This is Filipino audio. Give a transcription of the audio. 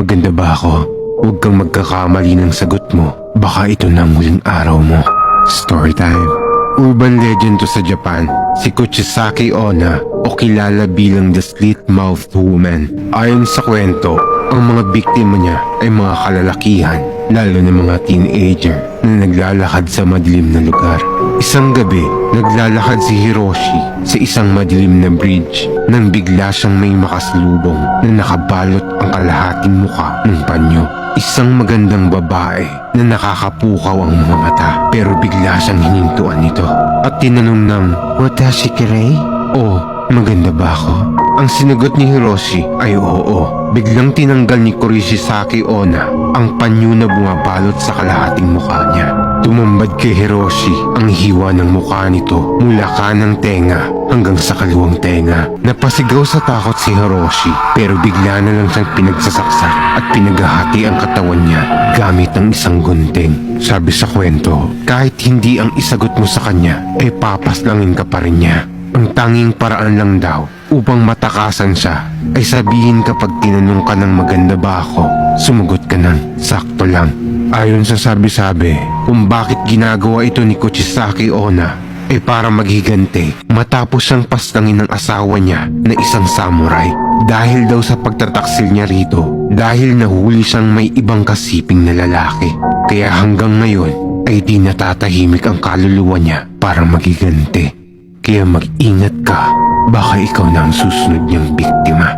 Maganda ba ako? Huwag kang magkakamali ng sagot mo. Baka ito na ang huling araw mo. Story time. Urban legend to sa Japan, si Kuchisake Onna o kilala bilang the Slit-Mouthed Woman. Ayon sa kwento, ang mga biktima niya ay mga kalalakihan, lalo na mga teenager na naglalakad sa madilim na lugar. Isang gabi, naglalakad si Hiroshi sa isang madilim na bridge nang bigla siyang may makasalubong na nakabalot ang kalahating muka ng panyo. Isang magandang babae na nakakapukaw ang mga mata, pero bigla siyang hinintuan nito at tinanong ng, "Watashi kirei?" O, maganda ba ako? Ang sinagot ni Hiroshi ay oo. Biglang tinanggal ni Kuchisake Onna ang panyo na bumabalot sa kalahating mukha niya. Tumambad kay Hiroshi ang hiwa ng mukha nito mula kanang tenga hanggang sa kaliwang tenga. Napasigaw sa takot si Hiroshi, pero bigla na lang siyang pinagsasaksak at pinaghahati ang katawan niya gamit ang isang gunting. Sabi sa kwento, kahit hindi ang isagot mo sa kanya ay papaslangin ka pa rin niya. Ang tanging paraan lang daw upang matakasan siya ay sabihin kapag tinanong ka ng maganda ba ako, sumagot ka ng sakto lang. Ayon sa sabi-sabi, kung bakit ginagawa ito ni Kuchisake Onna ay para maghigante matapos siyang paslangin ng asawa niya na isang samurai. Dahil daw sa pagtataksil niya rito, dahil nahuli siyang may ibang kasiping na lalaki. Kaya hanggang ngayon ay di natatahimik ang kaluluwa niya para maghigante. Kaya mag-ingat ka, baka ikaw na ang susunod niyang biktima.